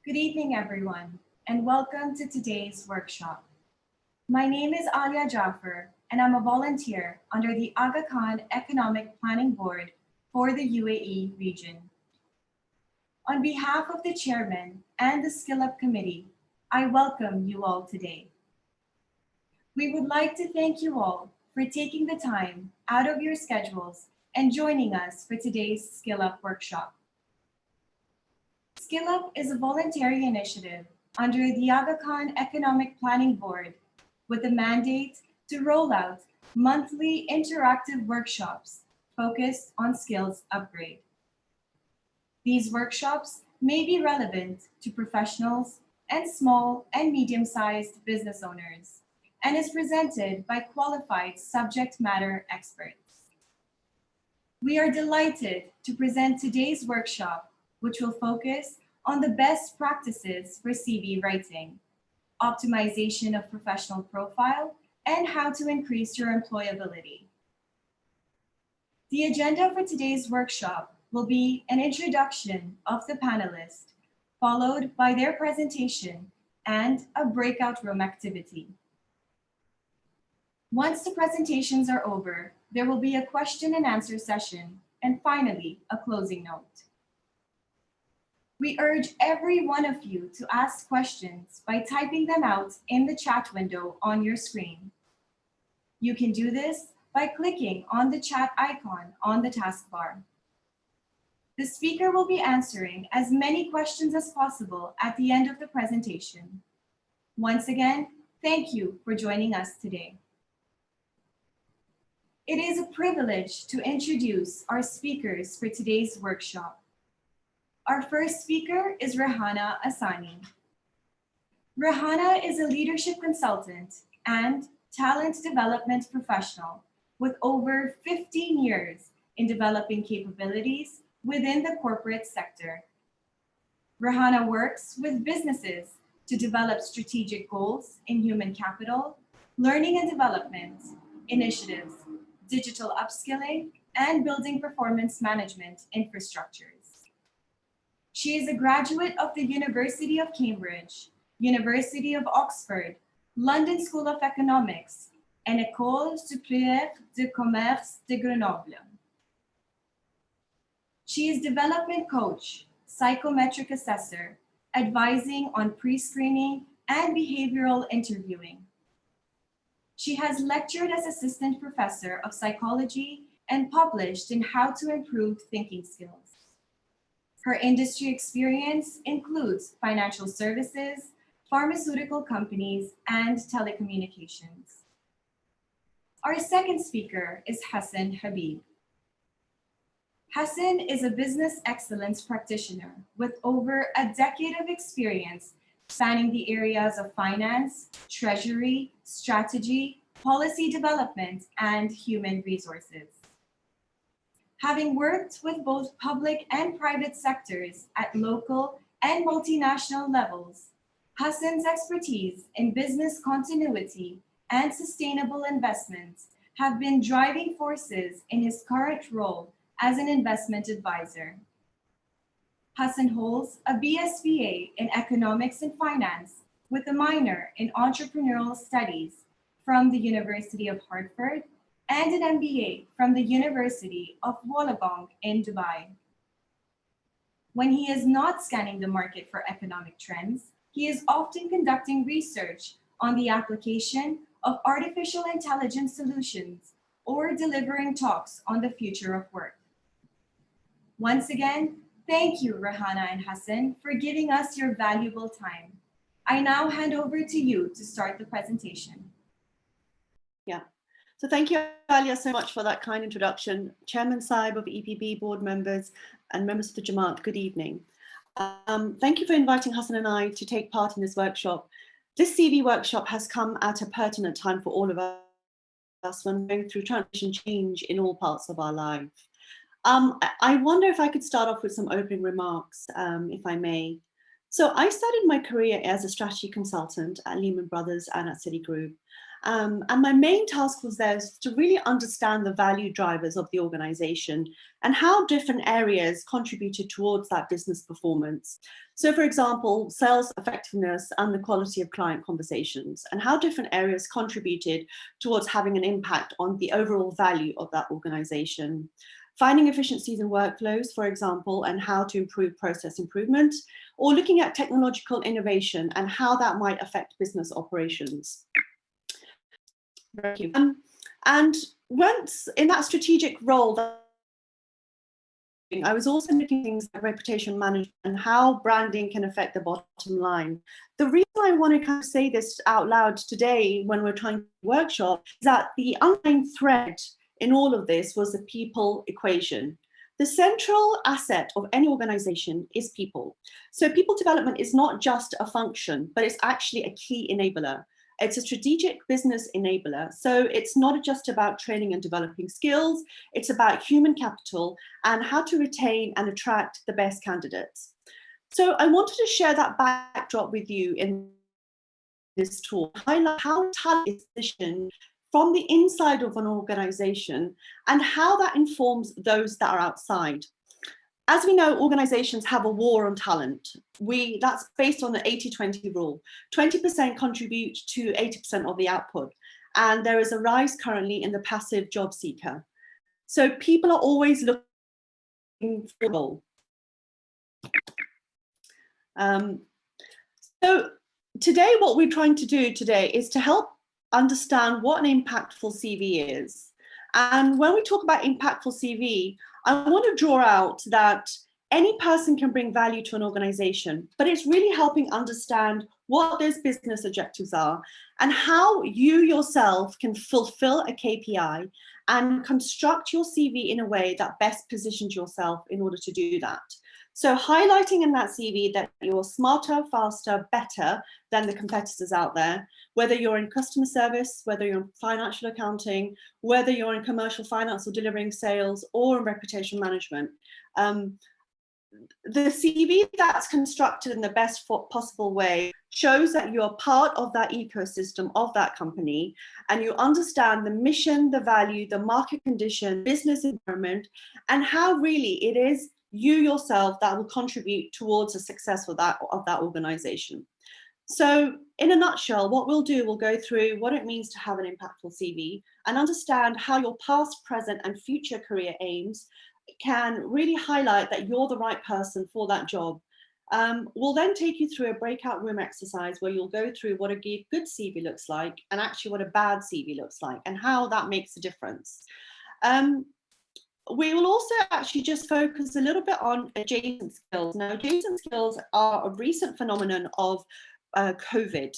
Good evening, everyone, and welcome to today's workshop. My name is Alia Jaffer, and I'm a volunteer under the Aga Khan Economic Planning Board for the UAE region. On behalf of the chairman and the Skill Up Committee, I welcome you all today. We would like to thank you all for taking the time out of your schedules and joining us for today's Skill Up workshop. Skill Up is a voluntary initiative under the Aga Khan Economic Planning Board with a mandate to roll out monthly interactive workshops focused on skills upgrade. These workshops may be relevant to professionals and small and medium-sized business owners and is presented by qualified subject matter experts. We are delighted to present today's workshop, which will focus on the best practices for CV writing, optimization of professional profile, and how to increase your employability. The agenda for today's workshop will be an introduction of the panelists, followed by their presentation and a breakout room activity. Once the presentations are over, there will be a question and answer session, and finally, a closing note. We urge every one of you to ask questions by typing them out in the chat window on your screen. You can do this by clicking on the chat icon on the taskbar. The speaker will be answering as many questions as possible at the end of the presentation. Once again, thank you for joining us today. It is a privilege to introduce our speakers for today's workshop. Our first speaker is Rehana Asani. Rehana is a leadership consultant and talent development professional with over 15 years in developing capabilities within the corporate sector. Rehana works with businesses to develop strategic goals in human capital, learning and development, initiatives, digital upskilling, and building performance management infrastructures. She is a graduate of the University of Cambridge, University of Oxford, London School of Economics, and École supérieure de commerce de Grenoble. She is development coach, psychometric assessor, advising on pre-screening and behavioral interviewing. She has lectured as assistant professor of psychology and published in How to Improve Thinking Skills. Her industry experience includes financial services, pharmaceutical companies, and telecommunications. Our second speaker is Hassan Habib. Hassan is a business excellence practitioner with over a decade of experience spanning the areas of finance, treasury, strategy, policy development, and human resources. Having worked with both public and private sectors at local and multinational levels, Hassan's expertise in business continuity and sustainable investments have been driving forces in his current role as an investment advisor. Hassan holds a BSBA in Economics and Finance with a minor in Entrepreneurial Studies from the University of Hartford and an MBA from the University of Wollongong in Dubai. When he is not scanning the market for economic trends, he is often conducting research on the application of artificial intelligence solutions or delivering talks on the future of work. Once again, thank you, Rehana and Hassan, for giving us your valuable time. I now hand over to you to start the presentation. Yeah. So thank you, Alia, so much for that kind introduction. Chairman Saib of EPB, board members, and members of the Jamaat, good evening. Thank you for inviting Hassan and I to take part in this workshop. This CV workshop has come at a pertinent time for all of us when going through transition change in all parts of our life. I wonder if I could start off with some opening remarks, if I may. So I started my career as a strategy consultant at Lehman Brothers and at Citigroup. And my main task was there to really understand the value drivers of the organization and how different areas contributed towards that business performance. So for example, sales effectiveness and the quality of client conversations, and how different areas contributed towards having an impact on the overall value of that organization. Finding efficiencies in workflows, for example, and how to improve process improvement, or looking at technological innovation and how that might affect business operations. Thank you. And once in that strategic role, I was also looking at things like reputation management and how branding can affect the bottom line. The reason I want to kind of say this out loud today when we're trying to workshop is that the underlying thread in all of this was the people equation. The central asset of any organization is people. So people development is not just a function, but it's actually a key enabler. It's a strategic business enabler. So it's not just about training and developing skills, it's about human capital and how to retain and attract the best candidates. So I wanted to share that backdrop with you in this talk, highlight how talent is positioned from the inside of an organization and how that informs those that are outside. As we know, organizations have a war on talent. That's based on the 80-20 rule. 20% contribute to 80% of the output. And there is a rise currently in the passive job seeker. So people are always looking for a role. So today, what we're trying to do today is to help understand what an impactful CV is. And when we talk about impactful CV, I want to draw out that any person can bring value to an organization, but it's really helping understand what those business objectives are and how you yourself can fulfill a KPI and construct your CV in a way that best positions yourself in order to do that. So highlighting in that CV that you're smarter, faster, better than the competitors out there, whether you're in customer service, whether you're in financial accounting, whether you're in commercial finance or delivering sales or in reputation management. The CV that's constructed in the best possible way shows that you're part of that ecosystem of that company and you understand the mission, the value, the market condition, business environment, and how really it is you yourself that will contribute towards the success of that organization. So in a nutshell, what we'll do, we'll go through what it means to have an impactful CV and understand how your past, present, and future career aims can really highlight that you're the right person for that job. We'll then take you through a breakout room exercise where you'll go through what a good CV looks like and actually what a bad CV looks like and how that makes a difference. We will also actually just focus a little bit on adjacent skills. Now, adjacent skills are a recent phenomenon of COVID.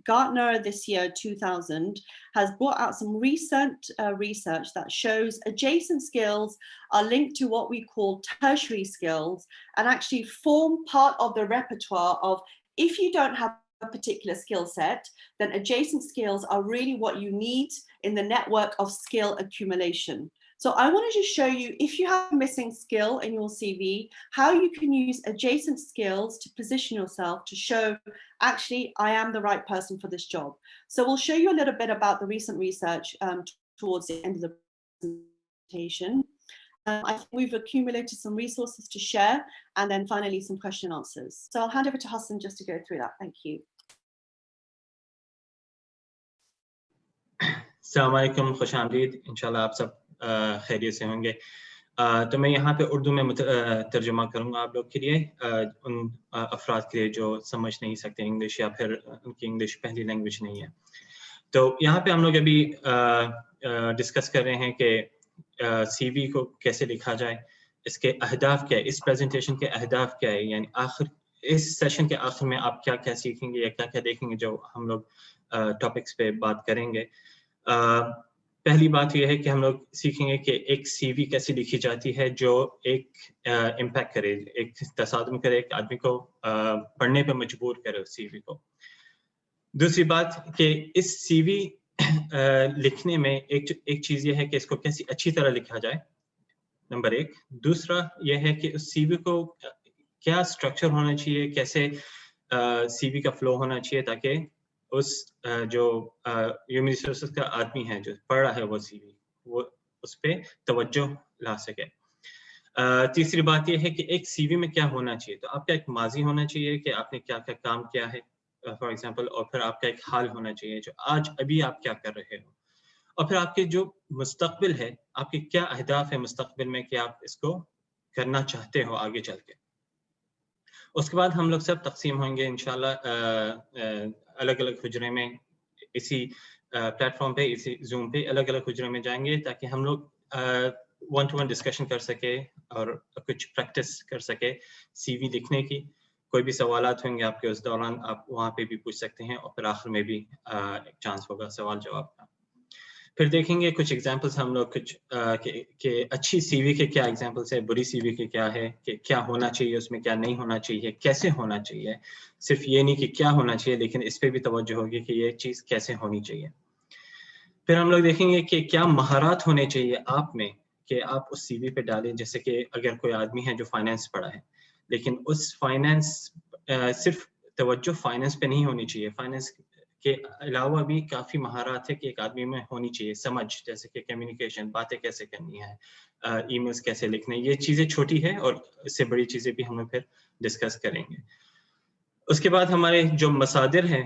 Gartner this year, 2000, has brought out some recent research that shows adjacent skills are linked to what we call tertiary skills and actually form part of the repertoire of if you don't have a particular skill set, then adjacent skills are really what you need in the network of skill accumulation. So I wanted to show you, if you have a missing skill in your CV, how you can use adjacent skills to position yourself to show, actually, I am the right person for this job. So we'll show you a little bit about the recent research towards the end of the presentation. I think we've accumulated some resources to share, and then finally some question and answers. So I'll hand over to Hassan just to go through that. Thank you. अस्सलाम वालेकुम, खुश आमदीद। इंशाल्लाह आप सब खैरियत से होंगे। तो मैं यहाँ पे उर्दू में तर्जुमा करूँगा आप लोग के लिए, उन अफराद के लिए जो समझ नहीं सकते इंग्लिश या फिर उनकी इंग्लिश पहली लैंग्वेज नहीं है। तो यहाँ पे हम लोग अभी डिस्कस कर रहे हैं कि CV को कैसे लिखा जाए, इसके अहदाफ क्या है, इस प्रेजेंटेशन के अहदाफ क्या है, यानी आखिर इस सेशन के आखिर में आप क्या क्या सीखेंगे या क्या क्या देखेंगे जो हम लोग टॉपिक्स पे बात करेंगे। पहली बात यह है कि हम लोग सीखेंगे कि एक CV कैसे लिखी जाती है जो एक इम्पैक्ट करे, एक तसादुम करे, एक आदमी को पढ़ने पर मजबूर करे उस CV को। दूसरी बात कि इस CV लिखने में एक चीज़ यह है कि इसको कैसे अच्छी तरह लिखा जाए, नंबर एक। दूसरा यह है कि उस CV को क्या स्ट्रक्चर होना चाहिए, कैसे CV का फ्लो होना चाहिए ताकि उस जो ह्यूमन रिसोर्सेज का आदमी है जो पढ़ रहा है वो CV वो उस पे तवज्जो ला सके। तीसरी बात ये है कि एक CV में क्या होना चाहिए, तो आपका एक माजी होना चाहिए कि आपने क्या-क्या काम किया है फॉर एग्जांपल, और फिर आपका एक हाल होना चाहिए जो आज अभी आप क्या कर रहे हो, और फिर आपके जो मुस्तकबिल है, आपके क्या अहदाफ है मुस्तकबिल में कि आप इसको करना चाहते हो आगे चल के। उसके बाद हम लोग सब तक़सीम होंगे इंशाल्लाह अलग-अलग हुजरे में, इसी प्लेटफॉर्म पे, इसी ज़ूम पे अलग-अलग हुजरे में जाएंगे ताकि हम लोग वन टू वन डिस्कशन कर सके और कुछ प्रैक्टिस कर सके CV लिखने की। कोई भी सवालात होंगे आपके उस दौरान आप वहाँ पे भी पूछ सकते हैं, और फिर आखिर में भी एक चांस होगा सवाल जवाब का। फिर देखेंगे कुछ एग्जांपल्स हम लोग कुछ कि अच्छी CV के क्या एग्जांपल्स है, बुरी CV के क्या है, कि क्या होना चाहिए उसमें, क्या नहीं होना चाहिए, कैसे होना चाहिए। सिर्फ ये नहीं कि क्या होना चाहिए, लेकिन इस पे भी तवज्जो होगी कि ये चीज़ कैसे होनी चाहिए। फिर हम लोग देखेंगे कि क्या महारात होने चाहिए आप में कि आप उस CV पे डालें। जैसे कि अगर कोई आदमी है जो फाइनेंस पढ़ा है, लेकिन उस फाइनेंस सिर्फ तवज्जो फाइनेंस पे नहीं होनी चाहिए, फाइनेंस के अलावा भी काफ़ी महारत है कि एक आदमी में होनी चाहिए। समझ, जैसे कि कम्युनिकेशन, बातें कैसे करनी है, ईमेल्स कैसे लिखने, ये चीज़ें छोटी है और इससे बड़ी चीज़ें भी हम लोग फिर डिस्कस करेंगे। उसके बाद हमारे जो मसादिर हैं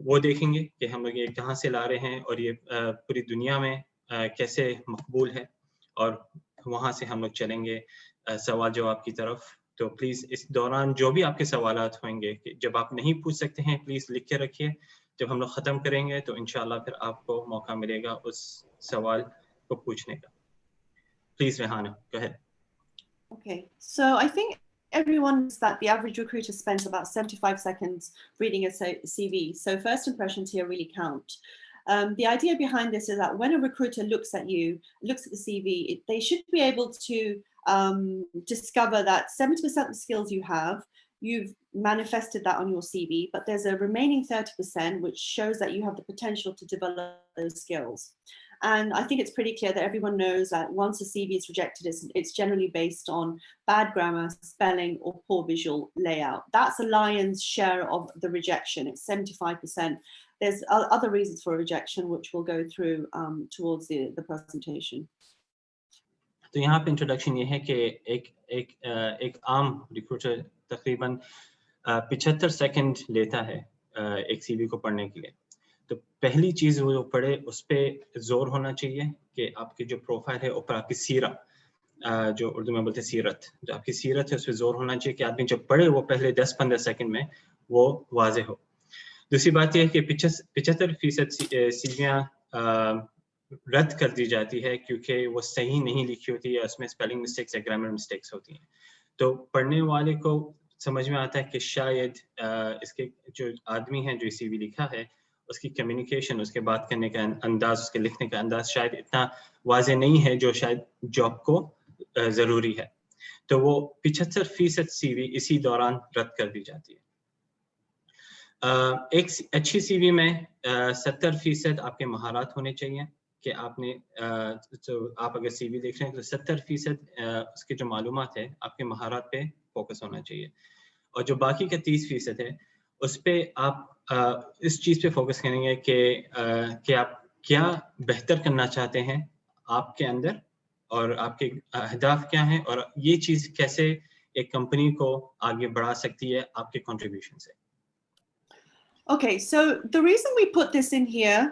वो देखेंगे कि हम लोग ये कहाँ से ला रहे हैं और ये पूरी दुनिया में कैसे मकबूल है, और वहाँ से हम लोग चलेंगे सवाल जवाब की तरफ। तो प्लीज़ इस दौरान जो भी आपके सवालात होंगे, कि जब आप नहीं पूछ सकते हैं प्लीज़ लिख के रखिए। जब हम लोग ख़त्म करेंगे तो इंशाल्लाह फिर आपको मौका मिलेगा उस सवाल को पूछने का। Please Rehana, go ahead. Okay, so I think everyone knows that the average recruiter spends about 75 seconds reading a CV. So first impressions here really count. The idea behind this is that when a recruiter looks at you, looks at the CV, they should be able to discover that 70% of the skills you have, you've manifested that on your CV, but there's a remaining 30% which shows that you have the potential to develop those skills. And I think it's pretty clear that everyone knows that once a CV is rejected, it's generally based on bad grammar, spelling, or poor visual layout. That's the lion's share of the rejection. It's 75%. There's other reasons for rejection, which we'll go through towards the presentation. तो यहाँ पे introduction ये है कि एक आम recruiter तकरीबन 75 second लेता है एक CV को पढ़ने के लिए। तो पहली चीज़ वो पढ़े, उस पे जोर होना चाहिए कि आपकी जो प्रोफाइल है ऊपर आपकी सीरा, जो उर्दू में बोलते हैं सीरत, जो आपकी सीरत है उस पे जोर होना चाहिए कि आदमी जब पढ़े वो पहले 10-15 सेकंड में वो वाज़े हो। दूसरी बात यह है कि 75% CVयाँ रद्द कर दी जाती है क्योंकि वो सही नहीं लिखी होती है, उसमें स्पेलिंग मिस्टेक्स या ग्रामर मिस्टेक्स होती हैं। तो पढ़ने वाले को समझ में आता है कि शायद इसके जो आदमी है जो CV लिखा है, उसकी कम्युनिकेशन, उसके बात करने का अंदाज़, उसके लिखने का अंदाज़ शायद इतना वाज़े नहीं है जो शायद जॉब को ज़रूरी है। तो वो 75% CV इसी दौरान रद्द कर दी जाती है। एक अच्छी CV में 70% आपके महारत होने चाहिए कि आपने तो आप अगर CV देख रहे हैं तो 70% उसके जो मालूमात है आपके महारत पे फोकस होना चाहिए, और जो बाकी का 30% है उस पे आप इस चीज़ पे फोकस करेंगे कि आप क्या बेहतर करना चाहते हैं आपके अंदर, और आपके अहदाफ क्या हैं, और ये चीज़ कैसे एक कंपनी को आगे बढ़ा सकती है आपके कंट्रीब्यूशन से। Okay, so the reason we put this in here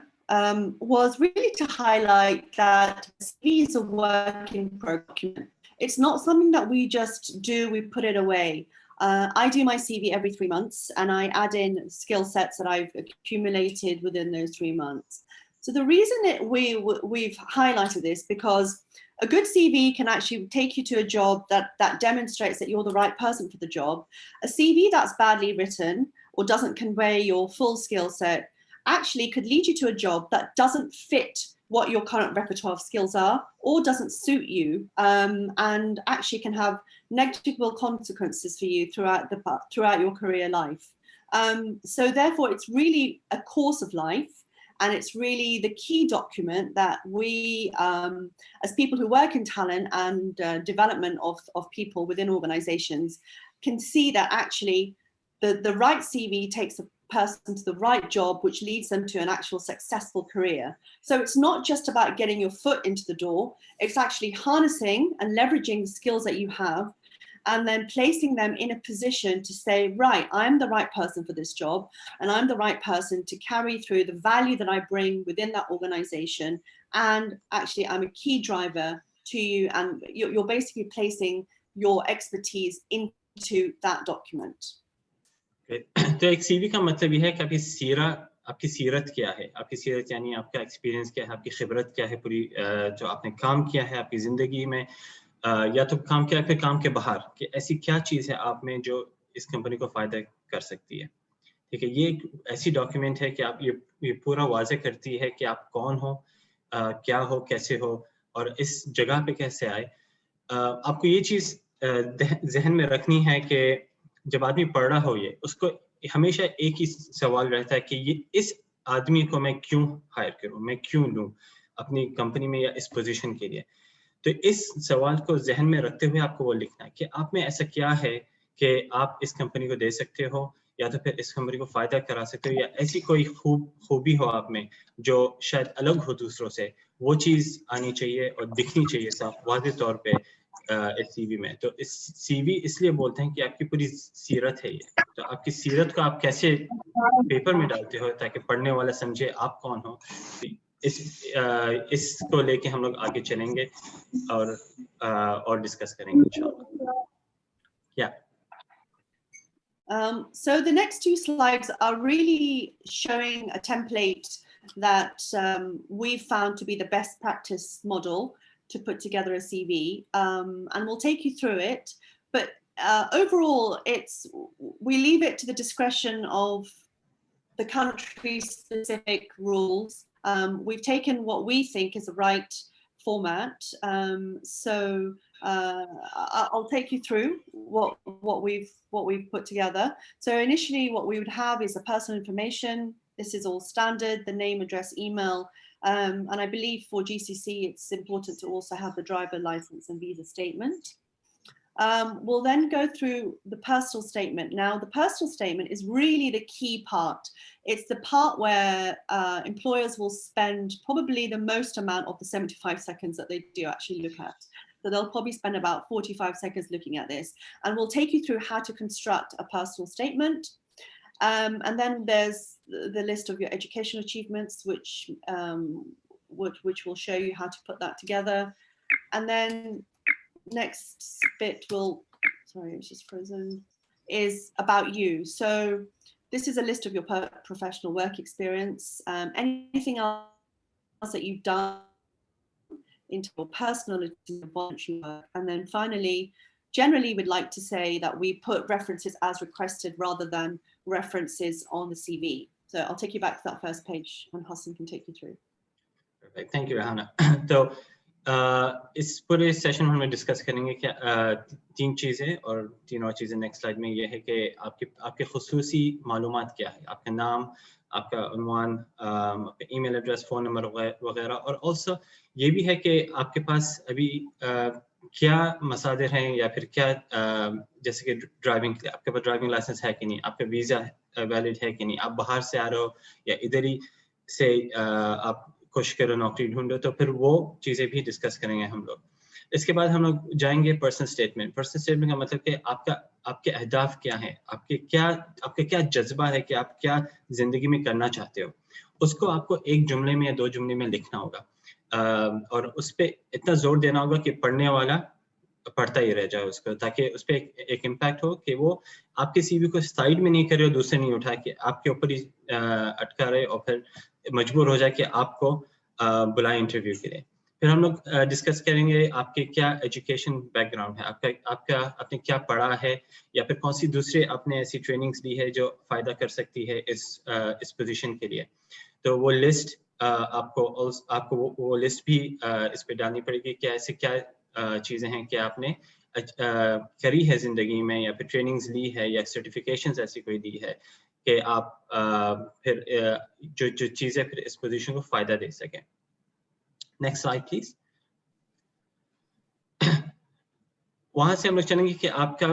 was really to highlight that CV is a work in progress. It's not something that we just do, we put it away. I do my CV every 3 months and I add in skill sets that I've accumulated within those 3 months. So the reason we've highlighted this because a good CV can actually take you to a job that demonstrates that you're the right person for the job. A CV that's badly written or doesn't convey your full skill set actually could lead you to a job that doesn't fit what your current repertoire of skills are or doesn't suit you, and actually can have negligible consequences for you throughout your career life. So therefore, it's really a course of life, and it's really the key document that we, as people who work in talent and development of people within organizations, can see that actually the right CV takes person to the right job, which leads them to an actual successful career. So it's not just about getting your foot into the door, it's actually harnessing and leveraging the skills that you have and then placing them in a position to say, right, I'm the right person for this job, and I'm the right person to carry through the value that I bring within that organization. And actually, I'm a key driver to you, and you're basically placing your expertise into that document. तो एक CV का मतलब ये है कि आपकी सीरत क्या है, आपकी सीरत यानी आपका एक्सपीरियंस क्या है, आपकी खिबरत क्या है, पूरी जो आपने काम किया है आपकी ज़िंदगी में, या तो काम किया फिर काम के बाहर, कि ऐसी क्या चीज़ है आप में जो इस कंपनी को फ़ायदा कर सकती है। ठीक है, ये एक ऐसी डॉक्यूमेंट है कि आप ये पूरा वाज़े करती है कि आप कौन हो, क्या हो, कैसे हो और इस जगह पे कैसे आए। आपको ये चीज़ ज़हन में रखनी है कि जब आदमी पढ़ रहा हो ये, उसको हमेशा एक ही सवाल रहता है कि ये इस आदमी को मैं क्यों हायर करूँ, मैं क्यों लूँ अपनी कंपनी में या इस पोजीशन के लिए। तो इस सवाल को ज़हन में रखते हुए आपको वो लिखना है कि आप में ऐसा क्या है कि आप इस कंपनी को दे सकते हो, या तो फिर इस कंपनी को फ़ायदा करा सकते हो, या ऐसी कोई खूबी हो आप में जो शायद अलग हो दूसरों से, वो चीज़ आनी चाहिए और दिखनी चाहिए साफ वाज़ेह तौर पे इस सीवी में। तो इस सीवी इसलिए बोलते हैं कि आपकी पूरी सीरत है ये। तो आपकी सीरत को आप कैसे पेपर में डालते हो ताकि पढ़ने वाला समझे आप कौन हो। इसको लेके हम लोग आगे चलेंगे और डिस्कस करेंगे इंशाल्लाह। Yeah. So the next two slides are really showing a template that we've found to be the best practice model to put together a CV, and we'll take you through it. But overall, we leave it to the discretion of the country-specific rules. We've taken what we think is the right format. So I'll take you through what we've put together. So initially, what we would have is the personal information. This is all standard: the name, address, email. And I believe for GCC, it's important to also have the driver license and visa statement. We'll then go through the personal statement. Now, the personal statement is really the key part. It's the part where employers will spend probably the most amount of the 75 seconds that they do actually look at. So they'll probably spend about 45 seconds looking at this. And we'll take you through how to construct a personal statement. And then there's the list of your educational achievements, which will show you how to put that together. And then next bit sorry, it's just frozen, is about you. So this is a list of your professional work experience, anything else that you've done into your personal and voluntary work. And then finally, generally we'd like to say that we put references as requested rather than references on the CV. So I'll take you back to that first page and Hassan can take you through. Perfect. Thank you, Rahana. So, इस पूरे session में हम discuss करेंगे कि तीन चीज़ें, और तीन और चीज़ें नेक्स्ट स्लाइड में ये है कि आपके खुसूसी मालूमात क्या है, आपका नाम, आपका उन्वान, आपका ईमेल एड्रेस, फ़ोन नंबर वगैरह, और ऑल्सो ये भी है कि आपके पास अभी क्या मसादिर हैं, या फिर क्या जैसे कि ड्राइविंग, आपके पास ड्राइविंग लाइसेंस है कि नहीं, आपका वीज़ा वैलिड है कि नहीं, आप बाहर से आ रहे हो या इधर ही से आप कोशिश करो नौकरी ढूंढो, तो फिर वो चीज़ें भी डिस्कस करेंगे हम लोग। इसके बाद हम लोग जाएंगे पर्सनल स्टेटमेंट। पर्सनल स्टेटमेंट का मतलब कि आपके अहदाफ क्या हैं, आपका क्या जज्बा है कि आप क्या ज़िंदगी में करना चाहते हो, उसको आपको एक जुमले में या दो जुमले में लिखना होगा, और उस पर इतना जोर देना होगा कि पढ़ने वाला पढ़ता ही रह जाए उसको, ताकि उस पर एक इम्पैक्ट हो कि वो आपके सीवी को साइड में नहीं करे और दूसरे नहीं उठा के आपके ऊपर ही अटका रहे और फिर मजबूर हो जाए कि आपको बुलाए इंटरव्यू के लिए। फिर हम लोग डिस्कस करेंगे आपके क्या एजुकेशन बैकग्राउंड है, आपने क्या पढ़ा है, या फिर कौन सी दूसरे आपने ऐसी ट्रेनिंग्स ली है जो फ़ायदा कर सकती है इस पोजीशन के लिए। तो वो लिस्ट आपको वो लिस्ट भी इस पे डालनी पड़ेगी कि ऐसे क्या चीज़ें हैं कि आपने करी है ज़िंदगी में, या फिर ट्रेनिंग्स ली है, या सर्टिफिकेशंस ऐसी कोई ली है कि आप फिर जो चीज़ें फिर इस पोजीशन को फ़ायदा दे सकें। Next slide please. वहाँ से हम लोग चलेंगे कि आपका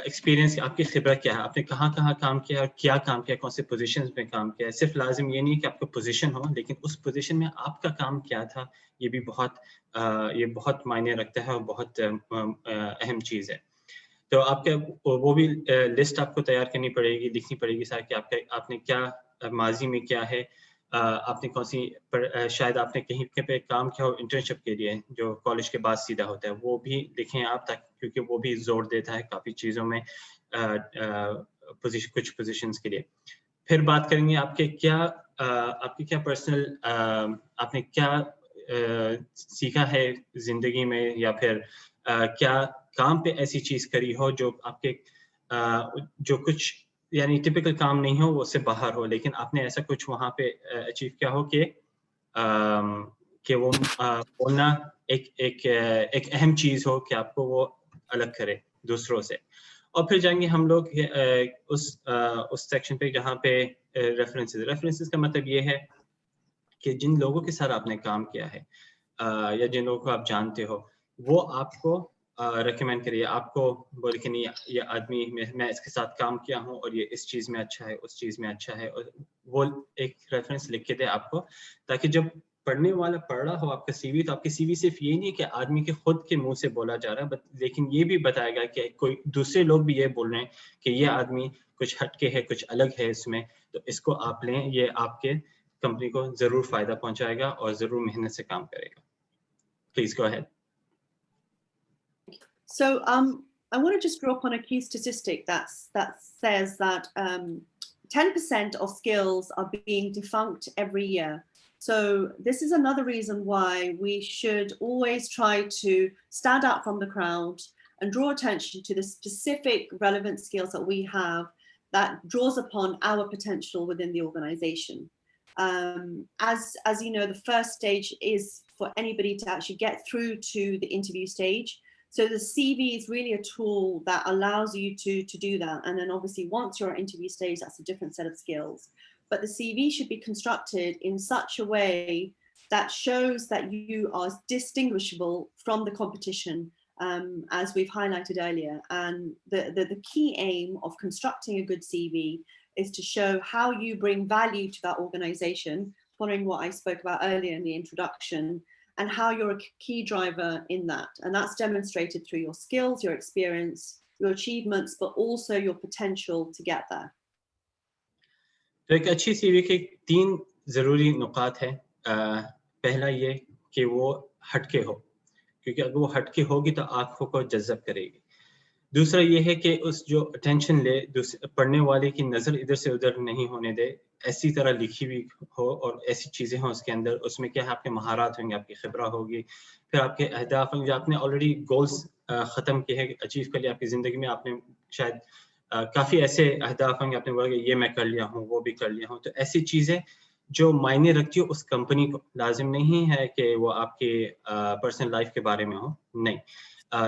एक्सपीरियंस, आपकी खिबरत क्या है, आपने कहाँ कहाँ काम किया और क्या काम किया, कौन से पोजीशंस में काम किया है। सिर्फ लाजिम ये नहीं कि आपका पोजीशन हो, लेकिन उस पोजीशन में आपका काम क्या था, ये भी बहुत मायने रखता है और बहुत अहम चीज़ है। तो आपके वो भी लिस्ट आपको तैयार करनी पड़ेगी, लिखनी पड़ेगी सारी कि आपने क्या माजी में क्या है, आपने कौन सी शायद आपने कहीं पे काम किया हो इंटर्नशिप के लिए जो कॉलेज के बाद सीधा होता है, वो भी लिखें आप, ताकि क्योंकि वो भी जोर देता है काफ़ी चीज़ों में कुछ पोजीशंस के लिए। फिर बात करेंगे आपके क्या पर्सनल आपने क्या सीखा है ज़िंदगी में, या फिर क्या काम पे ऐसी चीज़ करी हो जो आपके जो कुछ यानी टिपिकल काम नहीं हो, वो उससे बाहर हो, लेकिन आपने ऐसा कुछ वहाँ पे अचीव किया हो कि वो बोलना एक अहम चीज़ हो कि आपको वो अलग करे दूसरों से। और फिर जाएँगे हम लोग उस सेक्शन पे जहाँ पे रेफरेंसेस का मतलब ये है कि जिन लोगों के साथ आपने काम किया है या जिन लोगों को आप जानते हो, वो आपको रिकमेंड करिए, आपको बोले कि नहीं ये आदमी मैं इसके साथ काम किया हूँ और ये इस चीज़ में अच्छा है, उस चीज़ में अच्छा है, और वो एक रेफरेंस लिख के दे आपको, ताकि जब पढ़ने वाला पढ़ रहा हो आपका सीवी, तो आपकी सीवी सिर्फ ये नहीं कि आदमी के खुद के मुंह से बोला जा रहा है, लेकिन ये भी बताएगा कि कोई दूसरे लोग भी ये बोल रहे हैं कि ये आदमी कुछ हटके है, कुछ अलग है इसमें, तो इसको आप लें, ये आपके कंपनी को जरूर फायदा पहुंचाएगा और जरूर मेहनत से काम करेगा। Please go ahead. So I want to just draw upon a key statistic that says that 10% of skills are being defunct every year. So this is another reason why we should always try to stand out from the crowd and draw attention to the specific relevant skills that we have that draws upon our potential within the organization. As you know, the first stage is for anybody to actually get through to the interview stage. So the CV is really a tool that allows you to do that. And then obviously once you're at interview stage, that's a different set of skills. But the CV should be constructed in such a way that shows that you are distinguishable from the competition, as we've highlighted earlier. And the key aim of constructing a good CV is to show how you bring value to that organization, following what I spoke about earlier in the introduction, and how you're a key driver in that. And that's demonstrated through your skills, your experience, your achievements, but also your potential to get there. तो एक अच्छी CV के 3 ज़रूरी नुकात हैं। पहला ये कि वो हटके हो, क्योंकि अगर वो हटके होगी तो आँखों को जज़्ब करेगी। दूसरा ये है कि उस जो अटेंशन ले, पढ़ने वाले की नज़र इधर से उधर नहीं होने दे, ऐसी तरह लिखी हुई हो और ऐसी चीज़ें हों उसके अंदर, उसमें क्या है आपके महारत होंगे, आपकी खिबरा होगी, फिर आपके अहदाफ होंगे, आपने ऑलरेडी गोल्स ख़त्म किए हैं, अचीव कर लिया आपकी ज़िंदगी में, आपने शायद काफ़ी ऐसे अहदाफ होंगे, आपने बोला कि ये मैं कर लिया हूँ, वो भी कर लिया हूँ, तो ऐसी चीज़ें जो मायने रखती हो उस कंपनी को, लाजिम नहीं है कि वो आपके पर्सनल लाइफ के बारे में हो, नहीं।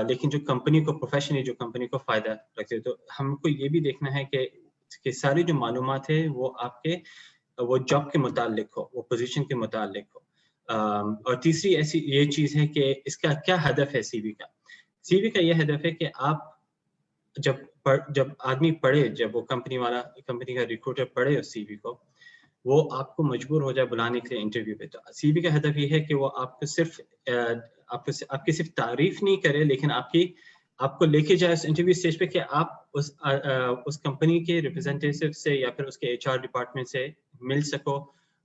लेकिन जो कंपनी को प्रोफेशनली जो कंपनी को फ़ायदा रखते हैं, तो हमको ये भी देखना है कि सारी जो मालूमात है वो आपके वो जॉब के मुतालिक हो, वो पोजीशन के मुतालिक हो। और तीसरी ऐसी ये चीज़ है कि इसका क्या हदफ है सीवी का? सीवी का ये हदफ है कि आप जब आदमी पढ़े, जब वो कंपनी का रिक्रूटर पढ़े उस सीवी को, वो आपको मजबूर हो जाए बुलाने के लिए इंटरव्यू पे। तो सीवी का हदफ ये है कि वो आपको सिर्फ आपकी सिर्फ तारीफ नहीं करे, लेकिन आपको लेके जाए उस इंटरव्यू स्टेज पे कि आप उस कंपनी के रिप्रेजेंटेटिव से या फिर उसके एचआर डिपार्टमेंट से मिल सको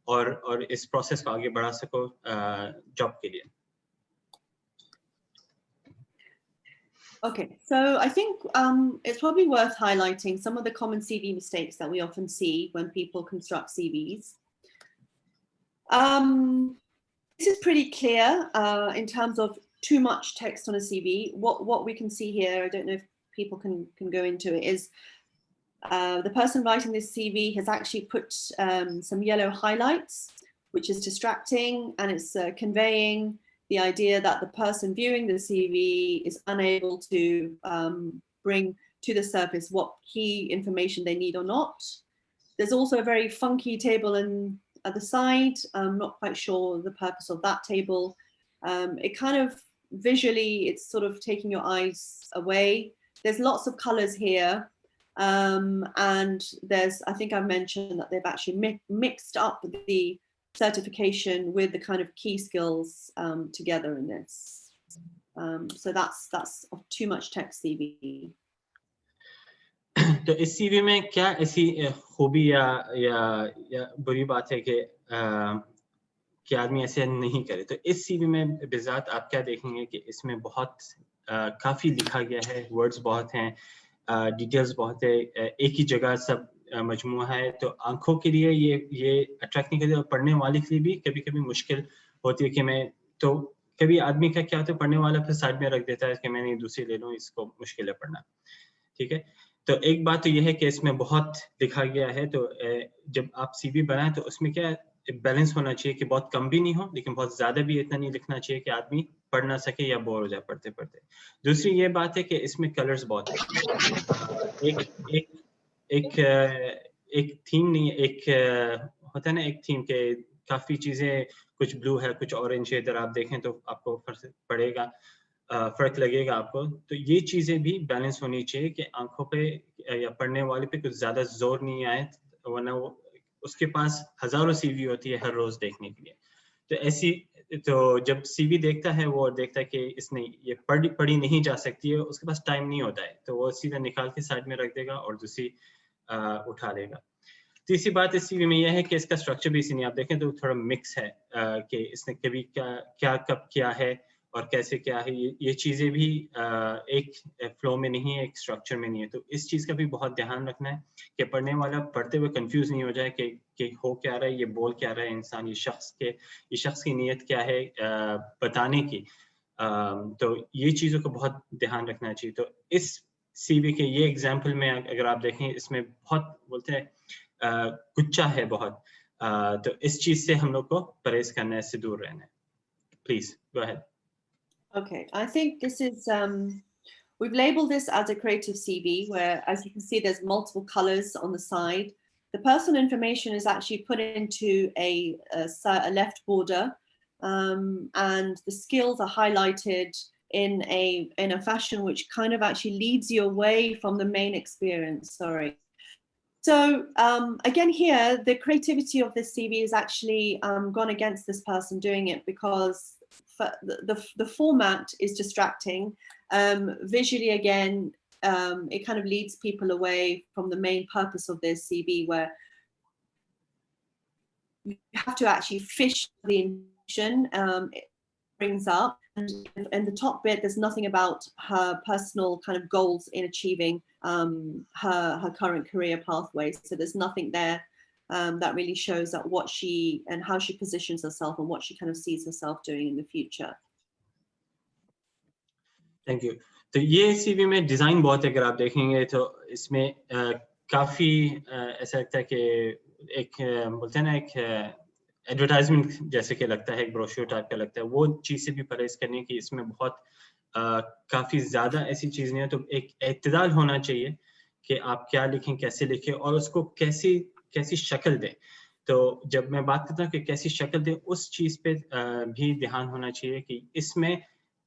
और इस प्रोसेस को आगे बढ़ा सको जॉब के लिए। Okay, so I think it's probably worth highlighting some of the common CV mistakes that we often see when people construct CVs. This is pretty clear in terms of too much text on a CV. What we can see here, I don't know if people can go into it, is the person writing this CV has actually put some yellow highlights, which is distracting, and it's conveying the idea that the person viewing the CV is unable to bring to the surface what key information they need or not. There's also a very funky table at the side. I'm not quite sure the purpose of that table. It kind of visually, it's sort of taking your eyes away. There's lots of colors here. And I think I've mentioned that they've actually mixed up the certification with the kind of key skills together in this. So that's too much text CV. तो इस CV में क्या ऐसी खूबी या बुरी बात है कि आदमी ऐसे नहीं करे? तो इस CV में बेजात आप क्या देखेंगे कि इसमें बहुत काफ़ी लिखा गया है, वर्ड्स बहुत हैं, डिटेल्स बहुत है, एक ही जगह सब मजमूआ है, तो आंखों के लिए ये अट्रैक्ट नहीं करती और पढ़ने वाले के लिए भी कभी-कभी मुश्किल होती है कि मैं तो कभी आदमी का क्या होता है पढ़ने वाला फिर साइड में रख देता है कि मैंने दूसरी ले लूँ, इसको मुश्किल है पढ़ना, ठीक है? तो एक बात तो ये है कि इसमें बहुत लिखा गया है, तो जब आप CV बनाएं तो उसमें क्या बैलेंस होना चाहिए कि बहुत कम भी नहीं हो लेकिन बहुत ज़्यादा भी इतना नहीं लिखना चाहिए कि आदमी पढ़ ना सके या बोर हो जाए पढ़ते-पढ़ते। दूसरी ये बात है कि इसमें कलर्स बहुत हैं। एक थीम नहीं, एक होता है ना एक थीम के काफ़ी चीज़ें, कुछ ब्लू है, कुछ ऑरेंज है, इधर आप देखें तो आपको फ़र्क लगेगा आपको। तो ये चीज़ें भी बैलेंस होनी चाहिए कि आँखों पे या पढ़ने वाले पे कुछ ज़्यादा ज़ोर नहीं आए, वरना वो उसके पास हज़ारों CV होती है हर रोज़ देखने के लिए। तो जब CV देखता है वो देखता है कि इसने ये पढ़ी नहीं जा सकती है, उसके पास टाइम नहीं होता है, तो वो सीधा निकाल के साइड में रख देगा और दूसरी उठा लेगा। तीसरी बात इस CV में यह है कि इसका स्ट्रक्चर भी इसी नहीं, आप देखें तो थोड़ा मिक्स है कि इसने कभी क्या कब किया है और कैसे क्या है, ये चीज़ें भी एक फ्लो में नहीं है, एक स्ट्रक्चर में नहीं है। तो इस चीज़ का भी बहुत ध्यान रखना है कि पढ़ने वाला पढ़ते हुए कंफ्यूज नहीं हो जाए कि हो क्या रहा है, ये बोल क्या रहा है इंसान, ये शख्स की नीयत क्या है बताने की। तो ये चीज़ों को बहुत ध्यान रखना चाहिए। तो इस CV के ये एग्जाम्पल में अगर आप देखें, इसमें बहुत बोलते हैं गुच्छा है बहुत, तो इस चीज़ से हम लोग को परहेज करना है, इससे दूर रहना है। Please go ahead. Okay, I think this is, we've labeled this as a creative CV where, as you can see, there's multiple colors on the side. The personal information is actually put into a left border, and the skills are highlighted in a fashion which kind of actually leads you away from the main experience. Sorry. So again, here, the creativity of this CV is actually gone against this person doing it because the format is distracting. Visually, again, it kind of leads people away from the main purpose of this CV, where you have to actually fish the intention it brings up. And in the top bit, there's nothing about her personal kind of goals in achieving her current career pathway. So there's nothing there that really shows that what she and how she positions herself and what she kind of sees herself doing in the future. Thank you. तो ये CV में design बहुत है, अगर आप देखेंगे तो इसमें काफ़ी ऐसा लगता है कि एक बोलते हैं ना एक एडवर्टाइजमेंट जैसे कि लगता है, एक ब्रोशर टाइप का लगता है, वो चीज़ से भी परहेज करनी है कि इसमें बहुत काफ़ी ज़्यादा ऐसी चीज़ नहीं है। तो एक एतदाल होना चाहिए कि आप क्या लिखें, कैसे लिखें और उसको कैसी शक्ल दें। तो जब मैं बात करता हूँ कि कैसी शक्ल दें, उस चीज़ पे भी ध्यान होना चाहिए कि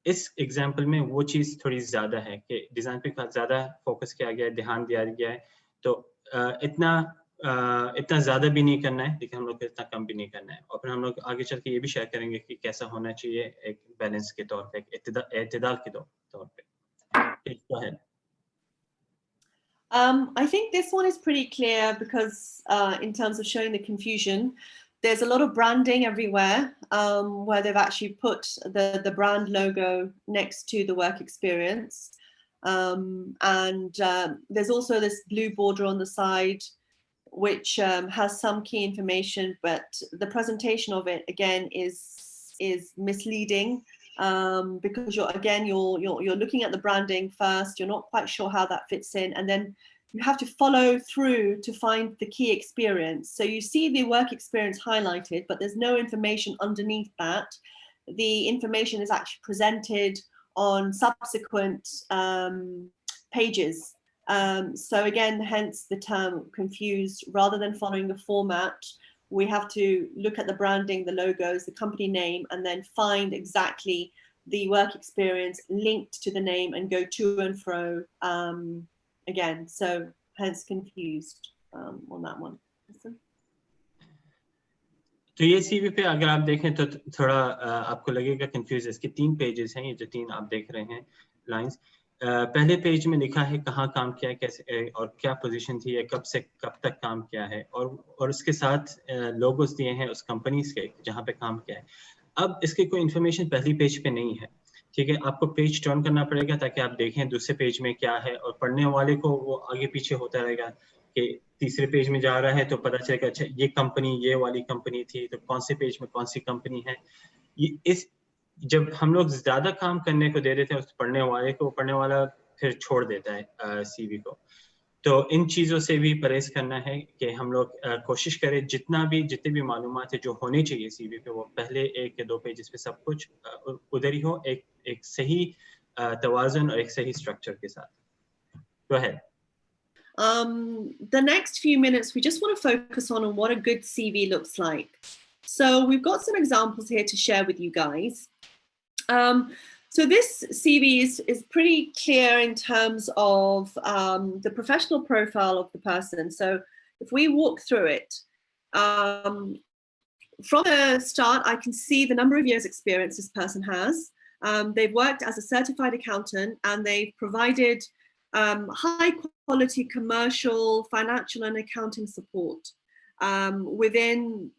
इस एग्जाम्पल में वो चीज़ थोड़ी ज़्यादा है कि डिज़ाइन पे ज़्यादा फोकस किया गया है, ध्यान दिया गया है। तो इतना ज़्यादा भी नहीं करना है, लेकिन हम लोग को इतना कम भी नहीं करना है। और फिर हम लोग आगे चल के ये भी शेयर करेंगे कि कैसा होना चाहिए एक बैलेंस के तौर पे, एक एतदाल के तौर पे। Go ahead. I think this one is pretty clear because in terms of showing the confusion, there's a lot of branding everywhere where they've actually put the brand logo next to the work experience. And there's also this blue border on the side, which has some key information, but the presentation of it again is misleading because you're looking at the branding first. You're not quite sure how that fits in, and then you have to follow through to find the key experience. So you see the work experience highlighted, but there's no information underneath that. The information is actually presented on subsequent pages. So again, hence the term confused. Rather than following the format, we have to look at the branding, the logos, the company name, and then find exactly the work experience linked to the name and go to and fro again. So hence confused on that one. Listen. तो ये CV पे अगर आप देखें तो थोड़ा आपको लगेगा कंफ्यूज, इसके 3 पेजेस हैं, ये जो 3 आप देख रहे हैं लाइंस। पहले पेज में लिखा है कहाँ काम किया है, कैसे और क्या पोजीशन थी, कब से कब तक काम किया है, और उसके साथ लोगोस दिए हैं उस कंपनीज के जहाँ पे काम किया है। अब इसके कोई इन्फॉर्मेशन पहली पेज पे नहीं है, ठीक है, आपको पेज टर्न करना पड़ेगा ताकि आप देखें दूसरे पेज में क्या है, और पढ़ने वाले को वो आगे पीछे होता रहेगा कि तीसरे पेज में जा रहा है तो पता चलेगा अच्छा ये कंपनी ये वाली कंपनी थी, तो कौन से पेज में कौन सी कंपनी है। इस जब हम लोग ज्यादा काम करने को दे देते हैं उस पढ़ने वाले को, पढ़ने वाला फिर छोड़ देता है सीवी को। तो इन चीज़ों से भी परहेज करना है कि हम लोग कोशिश करें जितने भी मालूमात है जो होने चाहिए सीवी पे, वो पहले 1 या 2 पेजेस पे सब कुछ उधर ही हो, एक सही तवाज़ुन और एक सही स्ट्रक्चर के साथ। Go ahead. The next few minutes, we just want to focus on what a good CV looks like. So we've got some examples here to share with you guys. So this CV is pretty clear in terms of the professional profile of the person. So if we walk through it, from the start, I can see the number of years experience this person has. They've worked as a certified accountant and they've provided high quality commercial, financial and accounting support within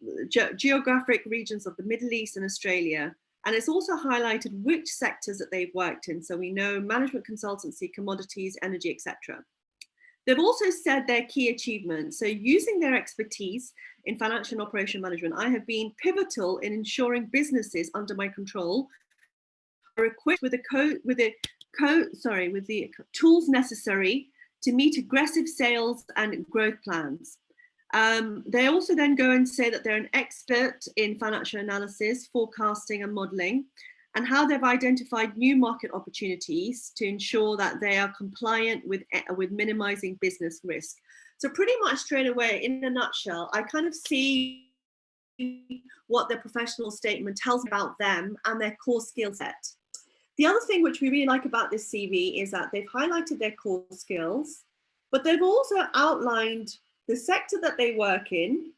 geographic regions of the Middle East and Australia. And it's also highlighted which sectors that they've worked in. So we know management consultancy, commodities, energy, etc. They've also said their key achievements. So using their expertise in financial and operation management, I have been pivotal in ensuring businesses under my control are equipped with the tools necessary to meet aggressive sales and growth plans. They also then go and say that they're an expert in financial analysis, forecasting and modeling, and how they've identified new market opportunities to ensure that they are compliant with minimizing business risk. So pretty much straight away, in a nutshell, I kind of see what their professional statement tells me about them and their core skill set. The other thing which we really like about this CV is that they've highlighted their core skills, but they've also outlined the sector that they work in,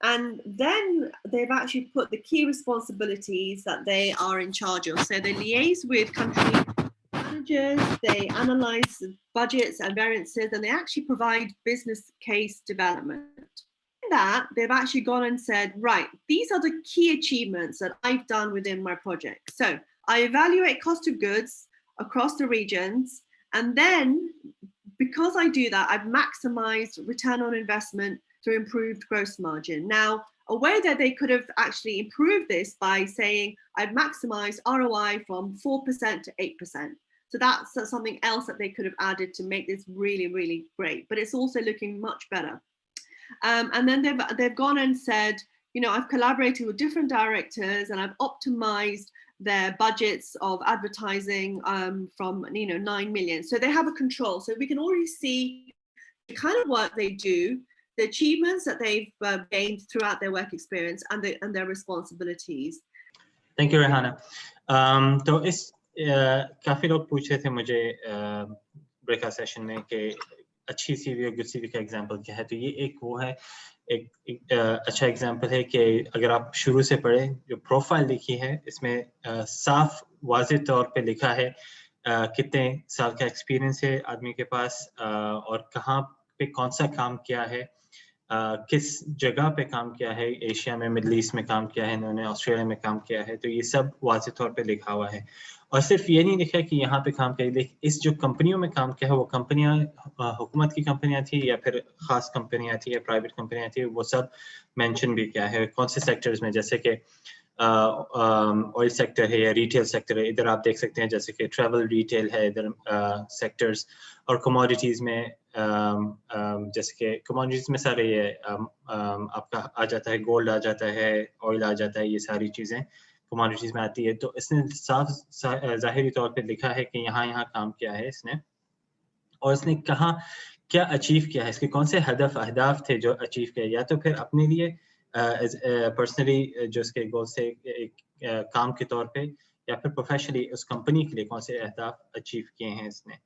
and then they've actually put the key responsibilities that they are in charge of. So they liaise with country managers, they analyze budgets and variances, and they actually provide business case development. In that, they've actually gone and said, right, these are the key achievements that I've done within my project. So I evaluate cost of goods across the regions, and then because I do that, I've maximized return on investment through improved gross margin. Now, a way that they could have actually improved this by saying I've maximized ROI from 4% to 8%. So that's something else that they could have added to make this really, really great. But it's also looking much better. And then they've gone and said, you know, I've collaborated with different directors and I've optimized their budgets of advertising from 9 million. So they have a control. So we can already see the kind of work they do, the achievements that they've gained throughout their work experience and their responsibilities. Thank you, Rehana. तो इस काफी लोग पूछ रहे थे मुझे breakout session में कि अच्छी सीवी और गुड सीवी का एग्जांपल क्या है, तो ये एक वो है, एक अच्छा एग्जांपल है कि अगर आप शुरू से पढ़ें, जो प्रोफाइल लिखी है इसमें साफ वाज़ेह तौर पे लिखा है कितने साल का एक्सपीरियंस है आदमी के पास और कहाँ पे कौन सा काम किया है, किस जगह पे काम किया है, एशिया में, मिडल ईस्ट में काम किया है इन्होंने, ऑस्ट्रेलिया में काम किया है, तो ये सब वाज़ेह तौर पे लिखा हुआ है। और सिर्फ ये नहीं लिखा है कि यहाँ पे काम किया, इस जो कंपनियों में काम किया है वो कंपनियाँ हुकूमत की कंपनियाँ थी या फिर ख़ास कंपनियाँ थी या प्राइवेट कंपनियाँ थी, वो सब मेंशन भी किया है कौन से सेक्टर्स में, जैसे कि ऑयल सेक्टर है या रिटेल सेक्टर है, इधर आप देख सकते हैं जैसे कि ट्रैवल रिटेल है इधर सेक्टर्स, और कमोडिटीज़ में जैसे कि कमोडिटीज़ में सारे ये आपका आ जाता है, गोल्ड आ जाता है, ऑयल आ जाता है, ये सारी चीज़ें कमोडिटीज़ में आती है। तो इसने साफ ज़ाहिरी तौर पे लिखा है कि यहाँ काम किया है इसने, और इसने कहाँ क्या अचीव किया है, इसके कौन से अहदाफ थे जो अचीव किया, या तो फिर अपने लिए पर्सनली जो इसके गोल से एक काम के तौर पे, या फिर प्रोफेशनली उस कंपनी के लिए कौन से अहदाफ अचीव किए हैं इसने।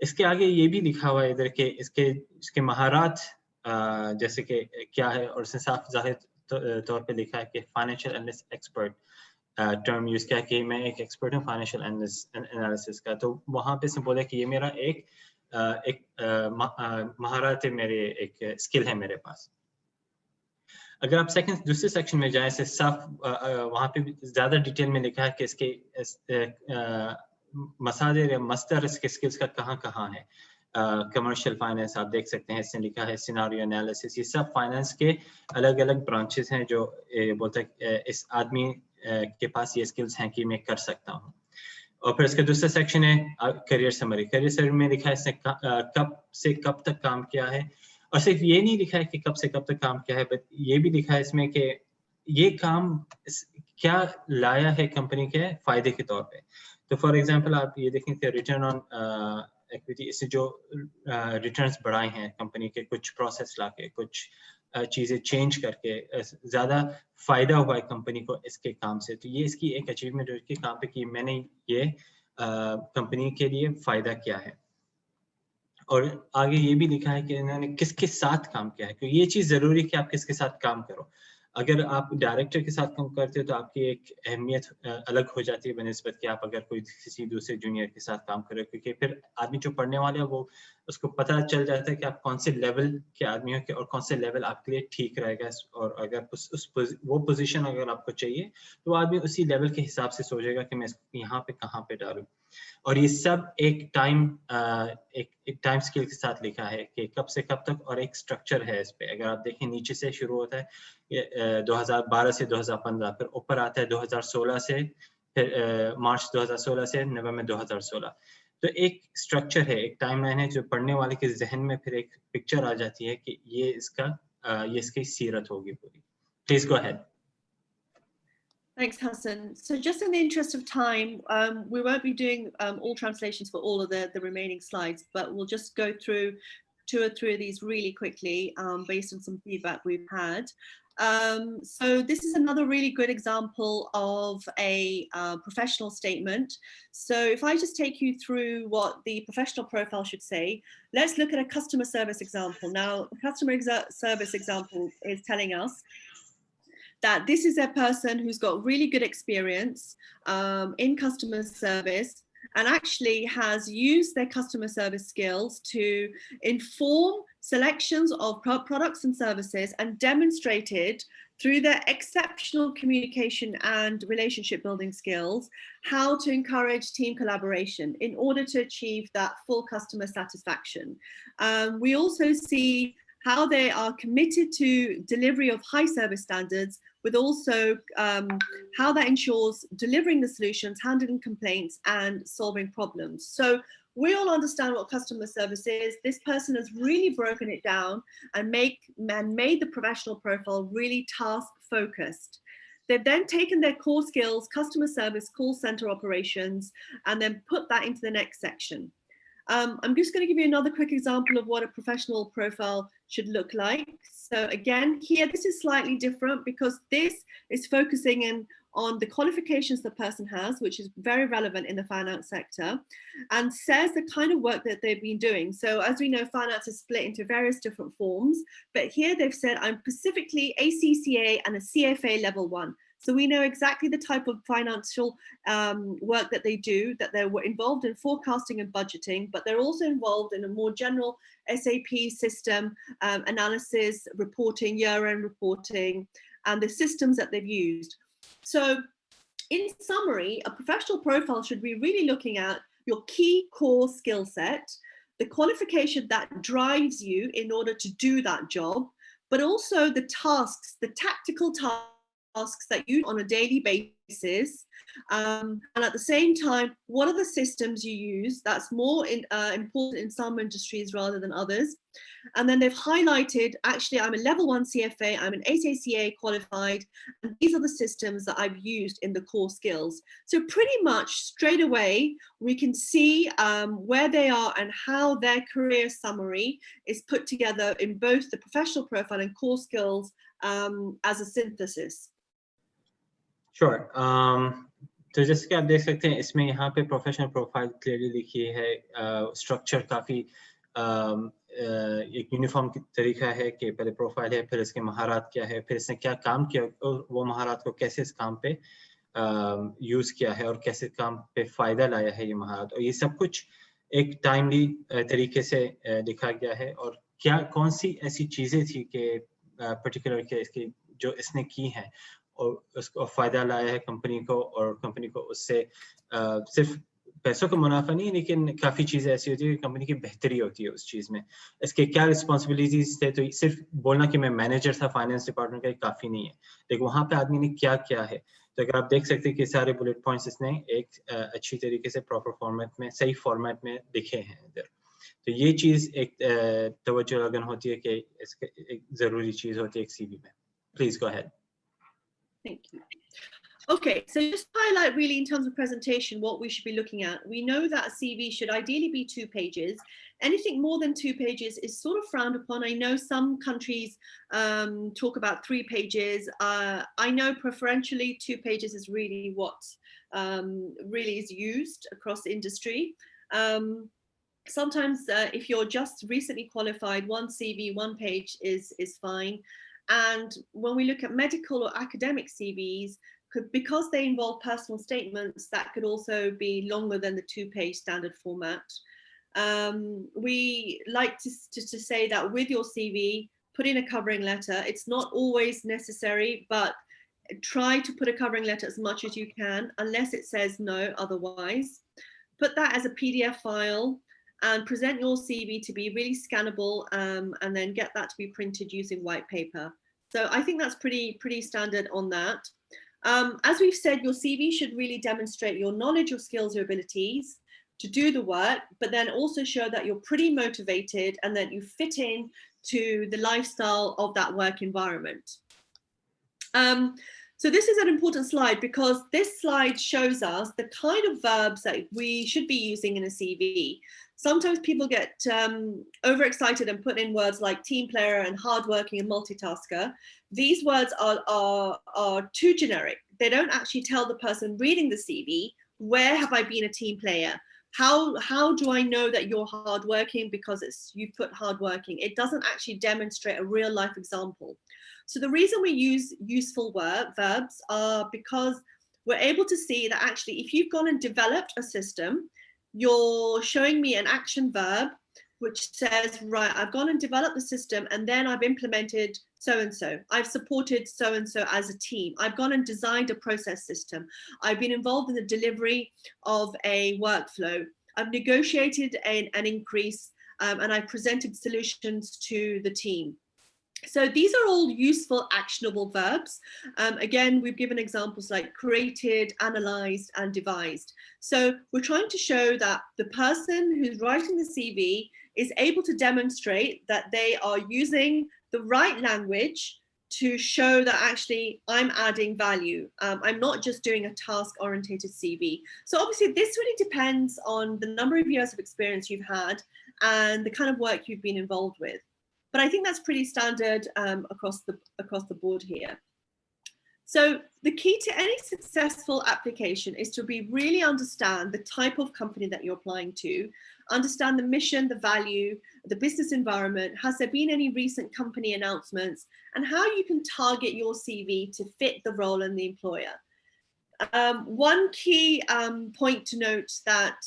इसके आगे ये भी लिखा हुआ है इधर के इसके महारत जैसे कि क्या है, और इसने साफ ज़ाहिर तौर पे लिखा है कि financial analyst expert term use किया कि मैं एक एक्सपर्ट हूँ फाइनेंशियल एनालिसिस का। तो वहाँ पे इसने बोला कि ये मेरा एक महारत है, मेरे एक स्किल है मेरे पास। अगर आप दूसरे सेक्शन में जाएं, से साफ वहाँ पे ज़्यादा डिटेल में लिखा है कि इसके मसादिर या मस्दर इसके स्किल्स का कहाँ है। कमर्शियल फाइनेंस आप देख सकते हैं, इसने लिखा है सिनारियो एनालिसिस। ये सब फाइनेंस के अलग अलग ब्रांचेस हैं जो बोलता है इस आदमी के पास ये स्किल्स हैं कि मैं कर सकता हूँ। और फिर इसका दूसरा सेक्शन है करियर समरी। करियर समरी में लिखा है इसने कब से कब तक काम किया है, और सिर्फ ये नहीं लिखा है कि कब से कब तक काम किया है, बट ये भी लिखा है इसमें कि ये काम क्या लाया है कंपनी के फायदे के तौर पे। तो फॉर एग्जांपल आप ये देखें रिटर्न ऑन इक्विटी, इससे जो रिटर्न्स बढ़ाए हैं कंपनी के, कुछ प्रोसेस लाके, कुछ चीज़ें चेंज करके ज़्यादा फ़ायदा हुआ है कंपनी को इसके काम से। तो ये इसकी एक अचीवमेंट है इसके काम पे कि मैंने ये कंपनी के लिए फ़ायदा किया है। और आगे ये भी लिखा है कि इन्होंने किसके साथ काम किया है, क्योंकि ये चीज़ ज़रूरी है कि आप किसके साथ काम करो। अगर आप डायरेक्टर के साथ काम करते हो तो आपकी एक अहमियत अलग हो जाती है बनिस्बत कि आप अगर कोई किसी दूसरे जूनियर के साथ काम करो, क्योंकि फिर आदमी जो पढ़ने वाले है वो उसको पता चल जाता है कि आप कौन से लेवल के आदमी हो और कौन से लेवल आपके लिए ठीक रहेगा। और अगर वो पोजीशन अगर आपको चाहिए तो आदमी उसी लेवल के हिसाब से सोचेगा कि मैं इसको यहाँ पे कहाँ पे डालूँ। और ये सब एक टाइम स्केल के साथ लिखा है कि कब से कब तक, और एक स्ट्रक्चर है इस पे। अगर आप देखें नीचे से शुरू होता है 2012 से 2015, फिर ऊपर आता है 2016 से, फिर मार्च 2016 से नवंबर 2016। तो एक स्ट्रक्चर है, एक टाइमलाइन है जो पढ़ने वाले के जहन में फिर एक पिक्चर आ जाती है कि ये इसकी सीरत होगी पूरी। Please go ahead. Thanks, Hassan. So just in the interest of time, we won't be doing all translations for all of the remaining slides, but we'll just go through 2 or 3 of these really quickly based on some feedback we've had. So this is another really good example of a professional statement. So if I just take you through what the professional profile should say, let's look at a customer service example. Now, the customer service example is telling us that this is a person who's got really good experience in customer service and actually has used their customer service skills to inform selections of products and services and demonstrated through their exceptional communication and relationship building skills how to encourage team collaboration in order to achieve that full customer satisfaction. We also see how they are committed to delivery of high service standards, with also how that ensures delivering the solutions, handling complaints, and solving problems. So we all understand what customer service is. This person has really broken it down and made the professional profile really task focused. They've then taken their core skills, customer service, call center operations, and then put that into the next section. I'm just going to give you another quick example of what a professional profile should look like. So again, here, this is slightly different because this is focusing in on the qualifications the person has, which is very relevant in the finance sector, and says the kind of work that they've been doing. So as we know, finance is split into various different forms, but here they've said, I'm specifically ACCA and a CFA level 1. So we know exactly the type of financial work that they do, that they're involved in forecasting and budgeting, but they're also involved in a more general SAP system analysis, reporting, year-end reporting, and the systems that they've used. So in summary, a professional profile should be really looking at your key core skill set, the qualification that drives you in order to do that job, but also the tasks, the tactical tasks that you do on a daily basis. And at the same time, what are the systems you use? That's more important in some industries rather than others. And then they've highlighted, actually, I'm a level 1 CFA, I'm an ACCA qualified, and these are the systems that I've used in the core skills. So pretty much straight away, we can see where they are and how their career summary is put together in both the professional profile and core skills as a synthesis. Sure. तो जैसे कि आप देख सकते हैं इसमें यहाँ पे प्रोफेशनल प्रोफाइल क्लियरली लिखी है, स्ट्रक्चर काफ़ी एक यूनिफॉर्म तरीका है कि पहले प्रोफाइल है, फिर इसके महारत क्या है, फिर इसने क्या काम किया और वो महारत को कैसे इस काम पे यूज़ किया है और कैसे काम पे फ़ायदा लाया है ये महारत, और ये सब कुछ एक टाइमली तरीके से लिखा गया है। और क्या कौन सी ऐसी चीज़ें थी कि पर्टिकुलर के इसकी जो इसने की हैं और उसको फ़ायदा लाया है कंपनी को, और कंपनी को उससे सिर्फ पैसों का मुनाफा नहीं, लेकिन काफ़ी चीज़ें ऐसी होती है कि कंपनी की बेहतरी होती है उस चीज़ में। इसके क्या रिस्पॉन्सिबिलिटीज़ थे, तो सिर्फ बोलना कि मैं मैनेजर था फाइनेंस डिपार्टमेंट का, काफ़ी नहीं है, लेकिन वहाँ पे आदमी ने क्या किया है। तो अगर आप देख सकते हैं कि सारे बुलेट पॉइंट्स इसने एक अच्छी तरीके से प्रॉपर फॉर्मेट में, सही फॉर्मेट में लिखे हैं इधर। तो ये चीज़ एक तवज्जो लगन होती है कि इसके एक ज़रूरी चीज़ होती है एक सीवी में। Please go ahead. Thank you. Okay, so just to highlight really in terms of presentation what we should be looking at. We know that a CV should ideally be 2 pages. Anything more than 2 pages is sort of frowned upon. I know some countries talk about 3 pages. I know preferentially 2 pages is really what really is used across industry. Sometimes if you're just recently qualified, 1 CV, 1 page is fine. And when we look at medical or academic CVs, because they involve personal statements, that could also be longer than the 2-page standard format. We like to say that with your CV, put in a covering letter. It's not always necessary, but try to put a covering letter as much as you can, unless it says no otherwise. Put that as a PDF file and present your CV to be really scannable, and then get that to be printed using white paper. So I think that's pretty standard on that. As we've said, your CV should really demonstrate your knowledge, your skills, your abilities to do the work, but then also show that you're pretty motivated and that you fit in to the lifestyle of that work environment. So this is an important slide because this slide shows us the kind of verbs that we should be using in a CV. Sometimes people get overexcited and put in words like team player and hardworking and multitasker. These words are too generic. They don't actually tell the person reading the CV, where have I been a team player? How do I know that you're hardworking because you put hardworking? It doesn't actually demonstrate a real life example. So the reason we use useful verbs are because we're able to see that actually if you've gone and developed a system, you're showing me an action verb which says, right, I've gone and developed the system and then I've implemented so-and-so. I've supported so-and-so as a team. I've gone and designed a process system. I've been involved in the delivery of a workflow. I've negotiated an increase and I've presented solutions to the team. So these are all useful, actionable verbs. Again, we've given examples like created, analyzed, and devised. So we're trying to show that the person who's writing the CV is able to demonstrate that they are using the right language to show that actually I'm adding value. I'm not just doing a task-oriented CV. So obviously this really depends on the number of years of experience you've had and the kind of work you've been involved with. But I think that's pretty standard across the board here. So the key to any successful application is to really understand the type of company that you're applying to, understand the mission, the value, the business environment. Has there been any recent company announcements, and how you can target your CV to fit the role and the employer. One key point to note that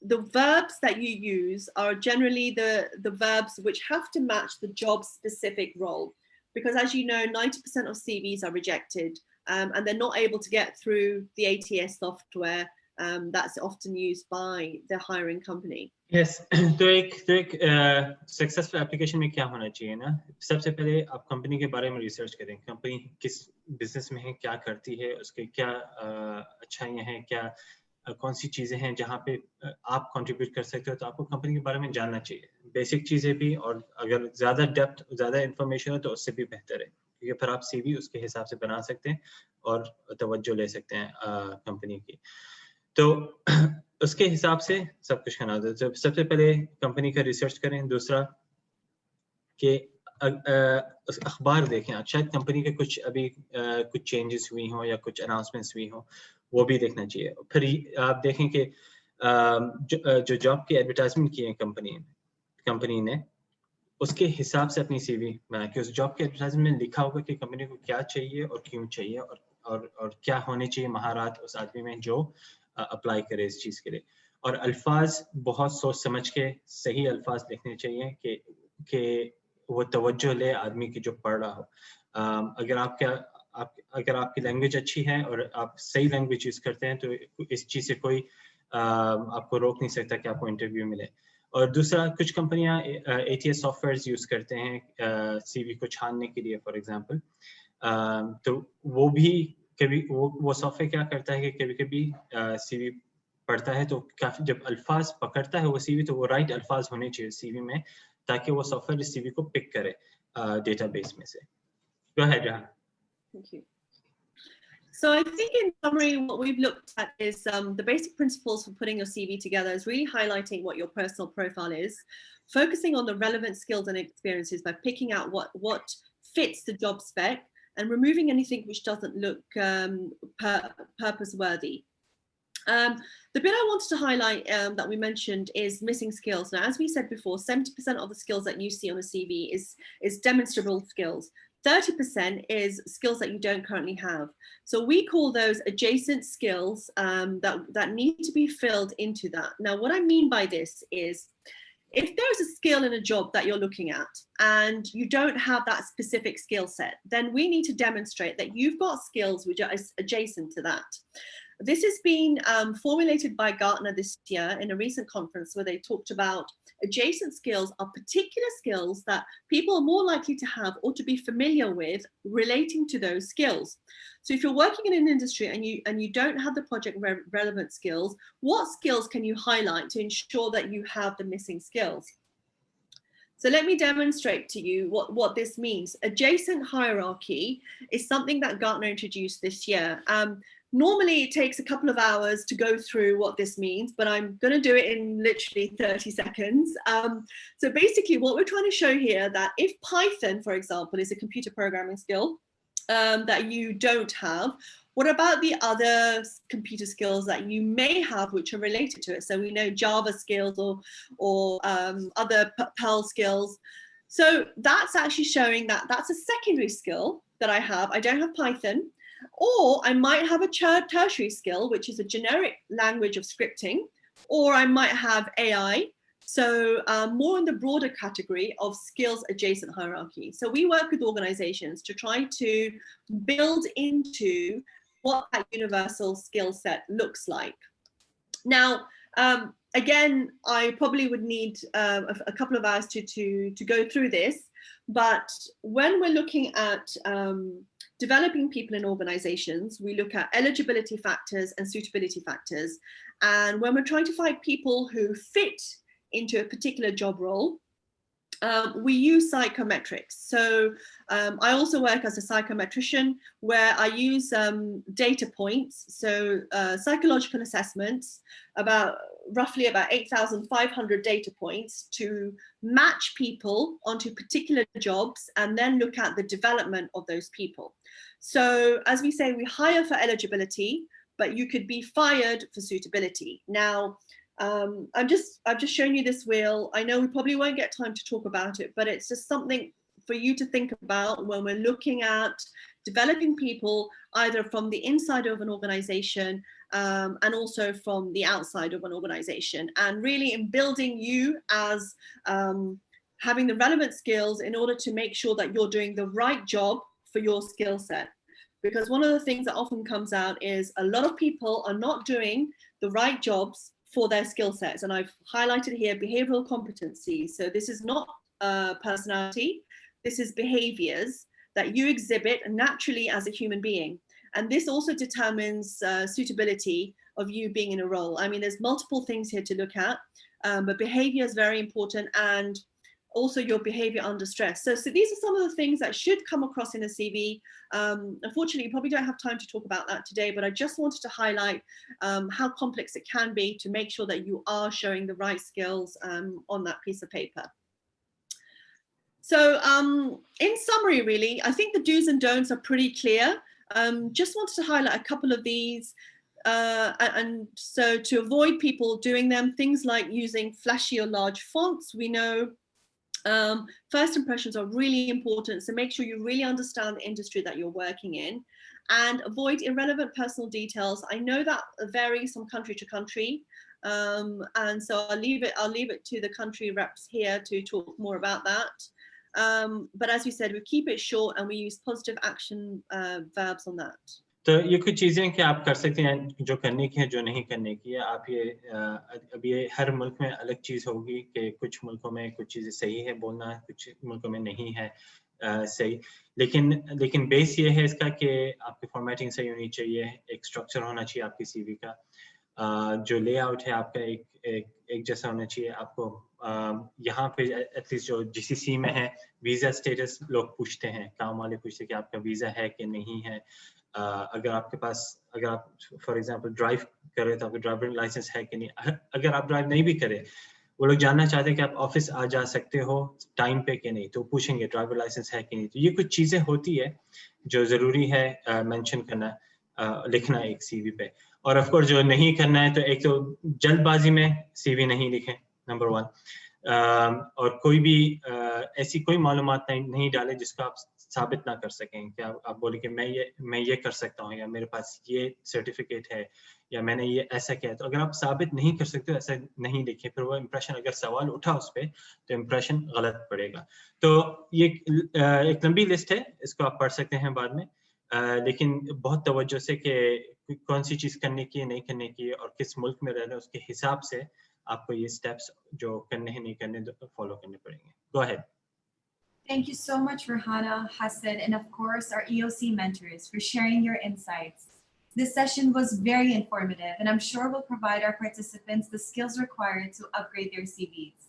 the verbs that you use are generally the verbs which have to match the job specific role. Because as you know, 90% of CVs are rejected and they're not able to get through the ATS software that's often used by the hiring company. Yes, तो एक successful application में क्या होना चाहिए ना, सबसे पहले आप कंपनी के बारे में रिसर्च करें, कंपनी किस बिजनेस में है, क्या करती है, उसके क्या अच्छाइयाँ हैं, क्या कौन सी चीज़ें हैं जहाँ पे आप कंट्रीब्यूट कर सकते हो, तो आपको कंपनी के बारे में जानना चाहिए, बेसिक चीज़ें भी, और अगर ज़्यादा डेप्थ, ज़्यादा इन्फॉर्मेशन हो तो उससे भी बेहतर है, क्योंकि फिर आप सीवी उसके हिसाब से बना सकते हैं और तवज्जो ले सकते हैं कंपनी की। तो उसके हिसाब से सब कुछ करना होता है। तो सबसे पहले कंपनी का रिसर्च करें, दूसरा कि अखबार देखें, शायद कंपनी के कुछ अभी कुछ चेंजेस हुई हों या कुछ अनाउंसमेंट्स हुई हों, वो भी देखना चाहिए। फिर आप देखें कि जो जॉब की एडवर्टाइजमेंट की है कंपनी ने उसके हिसाब से अपनी सीवी बना के उस जॉब के एडवर्टाइजमेंट में लिखा होगा कि कंपनी को क्या चाहिए और क्यों चाहिए और क्या होने चाहिए महारत उस आदमी में जो अप्लाई करे इस चीज़ के लिए। और अल्फाज बहुत सोच समझ के सही अल्फाज लिखने चाहिए कि वो तवज्जो ले आदमी की जो पढ़ रहा हो। अगर आपकी लैंग्वेज अच्छी है और आप सही लैंग्वेज यूज़ करते हैं तो इस चीज़ से कोई आपको रोक नहीं सकता कि आपको इंटरव्यू मिले। और दूसरा, कुछ कंपनियां ATS सॉफ्टवेयर्स यूज़ करते हैं सीवी को छानने के लिए फॉर एग्जांपल। तो वो भी कभी वो सॉफ्टवेयर क्या करता है कि कभी-कभी सीवी पढ़ता है तो काफ़ी जब अल्फाज पकड़ता है वो सीवी तो वो राइट अल्फाज होने चाहिए सीवी में ताकि वो सॉफ्टवेयर इस सीवी को पिक करे डेटाबेस में से। Go ahead, Jahan. Thank you. So I think in summary, what we've looked at is the basic principles for putting your CV together is really highlighting what your personal profile is, focusing on the relevant skills and experiences by picking out what fits the job spec and removing anything which doesn't look purpose worthy. The bit I wanted to highlight that we mentioned is missing skills. Now, as we said before, 70% of the skills that you see on a CV is demonstrable skills. 30% is skills that you don't currently have. So we call those adjacent skills that need to be filled into that. Now, what I mean by this is if there's a skill in a job that you're looking at and you don't have that specific skill set, then we need to demonstrate that you've got skills which are adjacent to that. This has been formulated by Gartner this year in a recent conference where they talked about adjacent skills are particular skills that people are more likely to have or to be familiar with relating to those skills. So if you're working in an industry and you don't have the project relevant skills, what skills can you highlight to ensure that you have the missing skills? So let me demonstrate to you what this means. Adjacent hierarchy is something that Gartner introduced this year. Normally it takes a couple of hours to go through what this means, but I'm going to do it in literally 30 seconds. So basically what we're trying to show here that if Python, for example, is a computer programming skill that you don't have, what about the other computer skills that you may have which are related to it? So we know Java skills or other Perl skills. So that's actually showing that that's a secondary skill that I have. I don't have Python. Or I might have a tertiary skill, which is a generic language of scripting, or I might have AI. So more in the broader category of skills adjacent hierarchy. So we work with organizations to try to build into what that universal skill set looks like. Now, again, I probably would need a couple of hours to go through this, but when we're looking at developing people in organizations, we look at eligibility factors and suitability factors. And when we're trying to find people who fit into a particular job role, we use psychometrics. So I also work as a psychometrician where I use data points, so psychological assessments, roughly about 8,500 data points to match people onto particular jobs and then look at the development of those people. So as we say, we hire for eligibility, but you could be fired for suitability. Now, I've just shown you this wheel. I know we probably won't get time to talk about it, but it's just something for you to think about when we're looking at developing people either from the inside of an organization and also from the outside of an organization, and really in building you as having the relevant skills in order to make sure that you're doing the right job for your skill set. Because one of the things that often comes out is a lot of people are not doing the right jobs for their skill sets. And I've highlighted here behavioral competencies. So this is not personality, this is behaviors that you exhibit naturally as a human being. And this also determines suitability of you being in a role. I mean, there's multiple things here to look at, but behavior is very important, and also your behavior under stress. So these are some of the things that should come across in a CV. Unfortunately, you probably don't have time to talk about that today, but I just wanted to highlight how complex it can be to make sure that you are showing the right skills on that piece of paper. So in summary, really, I think the do's and don'ts are pretty clear. Just wanted to highlight a couple of these. And so to avoid people doing them, things like using flashy or large fonts, we know first impressions are really important. So make sure you really understand the industry that you're working in, and avoid irrelevant personal details. I know that varies from country to country. And so I'll leave it to the country reps here to talk more about that. But as you said, we keep it short and we use positive action verbs on that. तो ये कुछ चीज़ें कि आप कर सकते हैं जो करने की है जो नहीं करने की है आप ये अब ये हर मुल्क में अलग चीज़ होगी कि कुछ मुल्कों में कुछ चीज़ें सही है बोलना कुछ मुल्कों में नहीं है सही लेकिन बेस ये है इसका कि आपकी फॉर्मेटिंग सही होनी चाहिए एक स्ट्रक्चर होना चाहिए आपकी सीवी का जो लेआउट है आपका एक जैसा होना चाहिए आपको यहाँ पे एटलीस्ट जो जीसीसी में है वीज़ा स्टेटस लोग पूछते हैं काम वाले पूछते हैं कि आपका वीज़ा है कि नहीं है अगर आप फॉर एग्जांपल ड्राइव कर रहे तो आपका ड्राइविंग लाइसेंस है कि नहीं अगर आप ड्राइव नहीं भी करें वो लोग जानना चाहते हैं कि आप ऑफिस आ जा सकते हो टाइम पे कि नहीं तो पूछेंगे ड्राइवर लाइसेंस है कि नहीं तो ये कुछ चीज़ें होती है जो ज़रूरी है मेंशन करना लिखना एक सीवी पे और ऑफ कोर्स जो नहीं करना है तो एक तो जल्दबाजी में सीवी नहीं लिखें नंबर 1 और कोई भी ऐसी कोई मालूमात नहीं डालें जिसको आप साबित ना कर सकें कि आप बोले कि मैं ये कर सकता हूँ या मेरे पास ये सर्टिफिकेट है या मैंने ये ऐसा किया तो अगर आप साबित नहीं कर सकते हो ऐसा नहीं लिखिए फिर वो इम्प्रेशन अगर सवाल उठा उस पर तो इम्प्रेशन गलत पड़ेगा तो ये एक लंबी लिस्ट है इसको आप पढ़ सकते हैं बाद में लेकिन बहुत तवज्जो से कि कौन सी चीज़ करने की है नहीं करने की है और किस मुल्क में रहना है उसके हिसाब से आपको ये स्टेप्स जो करने हैं नहीं करने फॉलो करने पड़ेंगे Go ahead. Thank you so much, Rahana, Hassan, and of course our EOC mentors for sharing your insights. This session was very informative and I'm sure will provide our participants the skills required to upgrade their CVs.